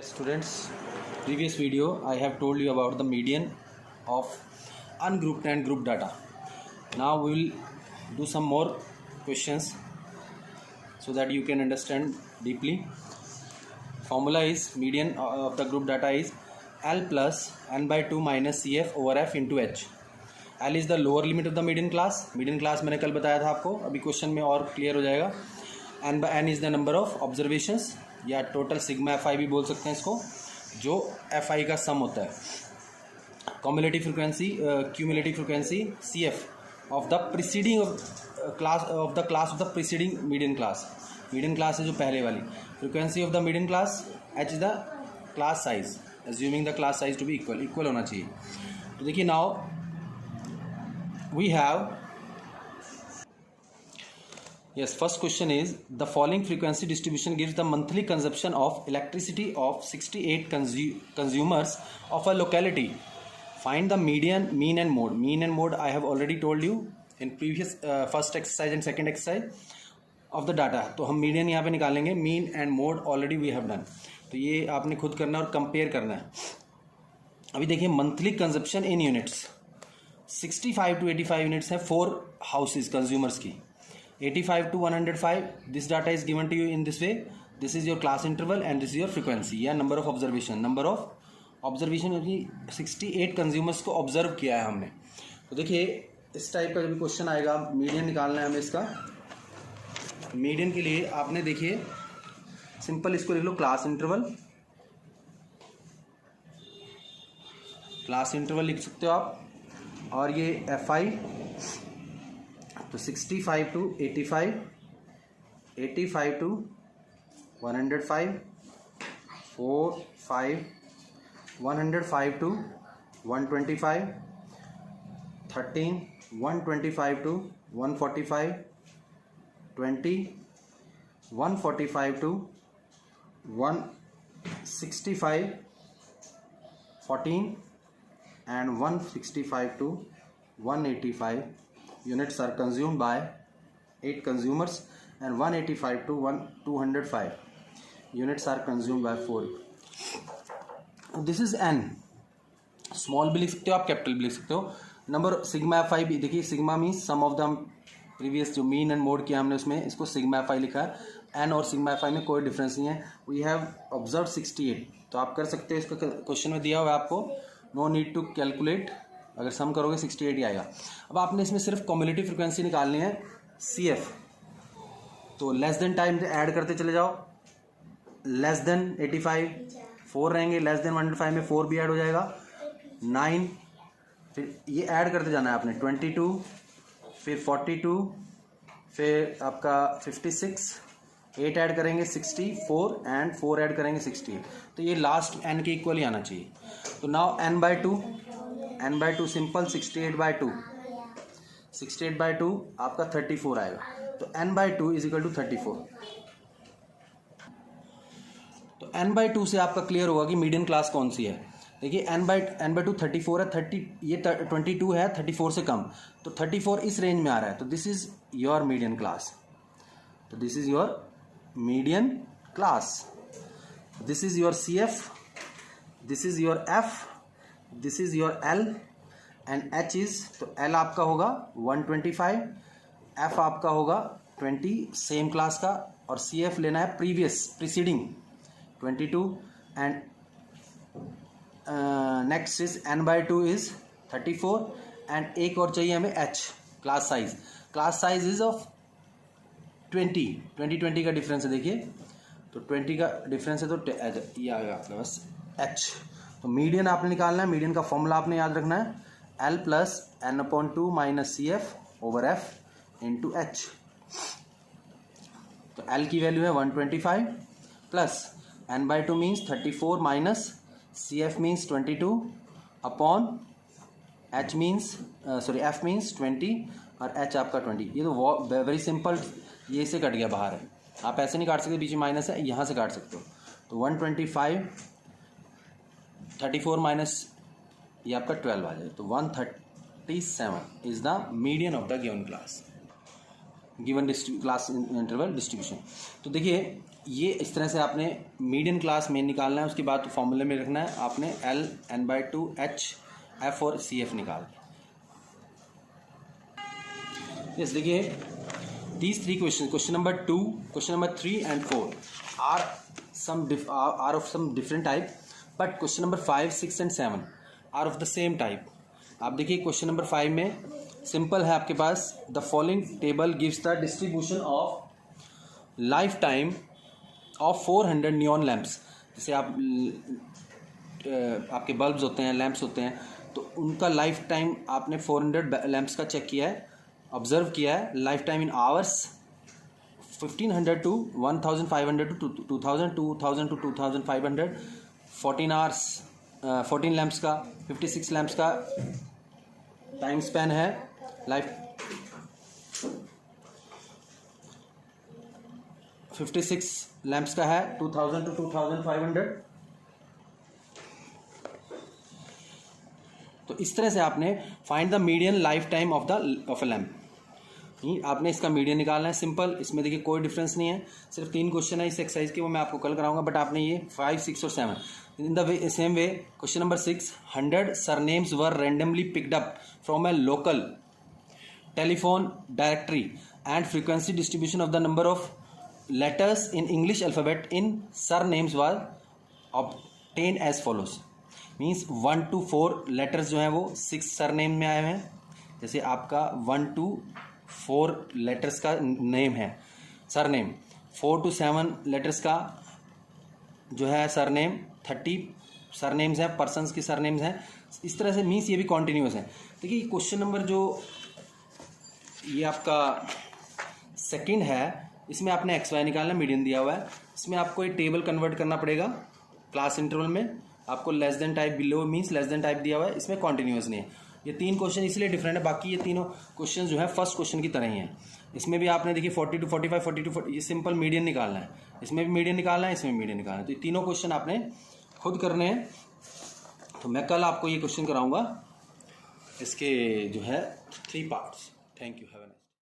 Students, previous video I have told you about the median of ungrouped and grouped data. Now we will do some more questions so that you can understand deeply. Formula is median of the group data is L plus n by 2 minus CF over F into H. L is the lower limit of the median class. Median class मैंने कल बताया था आपको, अभी question में और clear हो जाएगा. n by n is the number of observations या टोटल सिग्मा एफ आई भी बोल सकते हैं इसको, जो एफ आई का सम होता है. Cumulative frequency C F of the preceding class of the preceding median class है जो पहले वाली. Frequency of the median class H is the class size, assuming the class size to be equal होना चाहिए. तो देखिए now we have yes, first question is the following frequency distribution gives the monthly consumption of electricity of 68 consumers of a locality. Find the median, mean and mode. Mean and mode I have already told you in previous first exercise and second exercise of the data. तो हम median यहाँ पे निकालेंगे, mean and mode already we have done. तो ये आपने खुद करना है और compare करना है. अभी देखिए monthly consumption in units 65 to 85 units है 4 houses consumers की. 85 to 105, this data is given to you in this way. This is your class interval and this is your frequency या number of observation. Number of observation यानी 68 consumers को observe किया है हमने. तो देखिए इस टाइप का जब क्वेश्चन आएगा, मीडियन निकालना है हमें इसका. मीडियन के लिए आपने देखिए सिंपल इसको लिख लो क्लास इंटरवल लिख सकते हो आप. और ये एफ आई तो 65 to 85, 85 to 105, 4, 5, 105 to 125, 13, 125 to 145, 20, 145 to 165, 14 and 165 to 185 units are consumed by 8 consumers and 185 to 205 units are consumed by 4. This is n. Small भी लिख सकते हो आप, कैपिटल भी लिख सकते हो. नंबर सिग्मा एफ आई भी देखिए, sigma means sum of the previous जो मीन एंड मोड किया हमने उसमें इसको सिग्मा एफ आई लिखा है. एन और सिग्मा एफ आई में कोई डिफरेंस नहीं है. वी हैव ऑब्जर्व 68, तो आप कर सकते हो. इसका क्वेश्चन में दिया हुआ है आपको, नो नीड टू कैलकुलेट. अगर सम करोगे 68 ही आएगा. अब आपने इसमें सिर्फ कम्युलेटिव फ्रिक्वेंसी निकालनी है सी एफ. तो लेस देन टाइम से ऐड करते चले जाओ. लेस देन 85 4 रहेंगे, लेस देन 105 में 4 भी ऐड हो जाएगा 9. फिर ये ऐड करते जाना है आपने 22, फिर 42, फिर आपका 56, 8 ऐड करेंगे 64 एंड 4 ऐड करेंगे 68. तो ये लास्ट एन के इक्वल ही आना चाहिए. तो now n by 2 simple 68 by 2 आपका 34 आएगा. तो n by 2 is equal to 34. तो n by 2 से आपका क्लियर होगा कि मीडियन क्लास कौन सी है. देखिए n by 2 34 है, 30 ये 22 है 34 से कम, तो 34 इस रेंज में आ रहा है. तो this is your median class. तो this is your median class. This is your C F, this is your F, this is your L and H is, तो एल आपका होगा 125, एफ आपका होगा 20 सेम क्लास का, और सी एफ लेना है preceding 22 and next is n by 2 is 34 and एक और चाहिए हमें h class size is of 20 का डिफरेंस है. देखिए तो 20 का डिफरेंस है तो ये आएगा आपके पास h. तो मीडियन आपने निकालना है. मीडियन का फॉर्मूला आपने याद रखना है, L plus n/2 minus C F over F into H. तो L की वैल्यू है 125 plus n by 2 means 34 minus C F means 22 upon h means f means 20 और h आपका 20. ये तो वेरी सिंपल, ये से कट गया बाहर है. आप ऐसे नहीं काट सकते, बीच में माइनस है, यहाँ से काट सकते हो. तो 125 34 माइनस ये आपका 12 आ जाए, तो 137 is the median of the given class. Given class interval distribution. तो देखिए ये इस तरह से आपने मीडियन क्लास में निकालना है, उसके बाद फॉर्मूले में रखना है आपने L n/2 H F और CF निकाल। यस देखिए these three questions, question number 2, question number 3 and 4 are of some different type, but question number 5, 6 and 7 are of the same type। आप देखिए क्वेश्चन नंबर 5 में सिंपल है आपके पास, the following table gives the distribution of life time of 400 neon lamps. जैसे आप आपके bulbs होते हैं, लैंप्स होते हैं, तो उनका लाइफ टाइम आपने 400 लैंप्स का चेक किया है, ऑब्जर्व किया है। Life time in hours 1500 to 1500 to 2000, 2000 to 2500, 14 hours 14 lamps का, 56 लैंप्स का टाइम स्पैन है। लाइफ 56 लैंप्स का है 2000 टू 2500। तो इस तरह से आपने find the median life time of a lamp, आपने इसका मीडियन निकालना है। सिंपल, इसमें देखिए कोई डिफरेंस नहीं है, सिर्फ 3 क्वेश्चन है इस एक्सरसाइज के, वो मैं आपको कल कराऊंगा, बट आपने ये 5, 6 और 7 in the same way. Question number 6, 100 surnames were randomly picked up from a local telephone directory and frequency distribution of the number of letters in English alphabet in surnames were obtain as follows. Means 1 to 4 letters जो हैं वो 6 surname में आए हुए हैं। जैसे आपका 1 to 4 letters का नेम है सरनेम, 4 to 7 लेटर्स का जो है सरनेम, 30 सरनेम्स हैं, पर्सन्स की सरनेम्स हैं। इस तरह से मीन्स ये भी कॉन्टिन्यूस है। देखिए क्वेश्चन नंबर जो ये आपका सेकंड है, इसमें आपने XY निकालना, मीडियन दिया हुआ है, इसमें आपको एक टेबल कन्वर्ट करना पड़ेगा क्लास इंटरवल में। आपको less than type below means less than type दिया हुआ है, इसमें कॉन्टिन्यूस नहीं है। ये 3 क्वेश्चन इसलिए डिफरेंट है, बाकी ये तीनों क्वेश्चन जो है फर्स्ट क्वेश्चन की तरह ही हैं। इसमें भी आपने देखिए 40 to 45, 40 to 40, ये सिंपल मीडियन निकालना है, इसमें भी मीडियन निकालना है, इसमें भी मीडियन निकालना है। तो ये तीनों क्वेश्चन आपने खुद करने हैं। तो मैं कल आपको ये क्वेश्चन कराऊंगा, इसके जो है 3 parts. Thank you, have a nice day.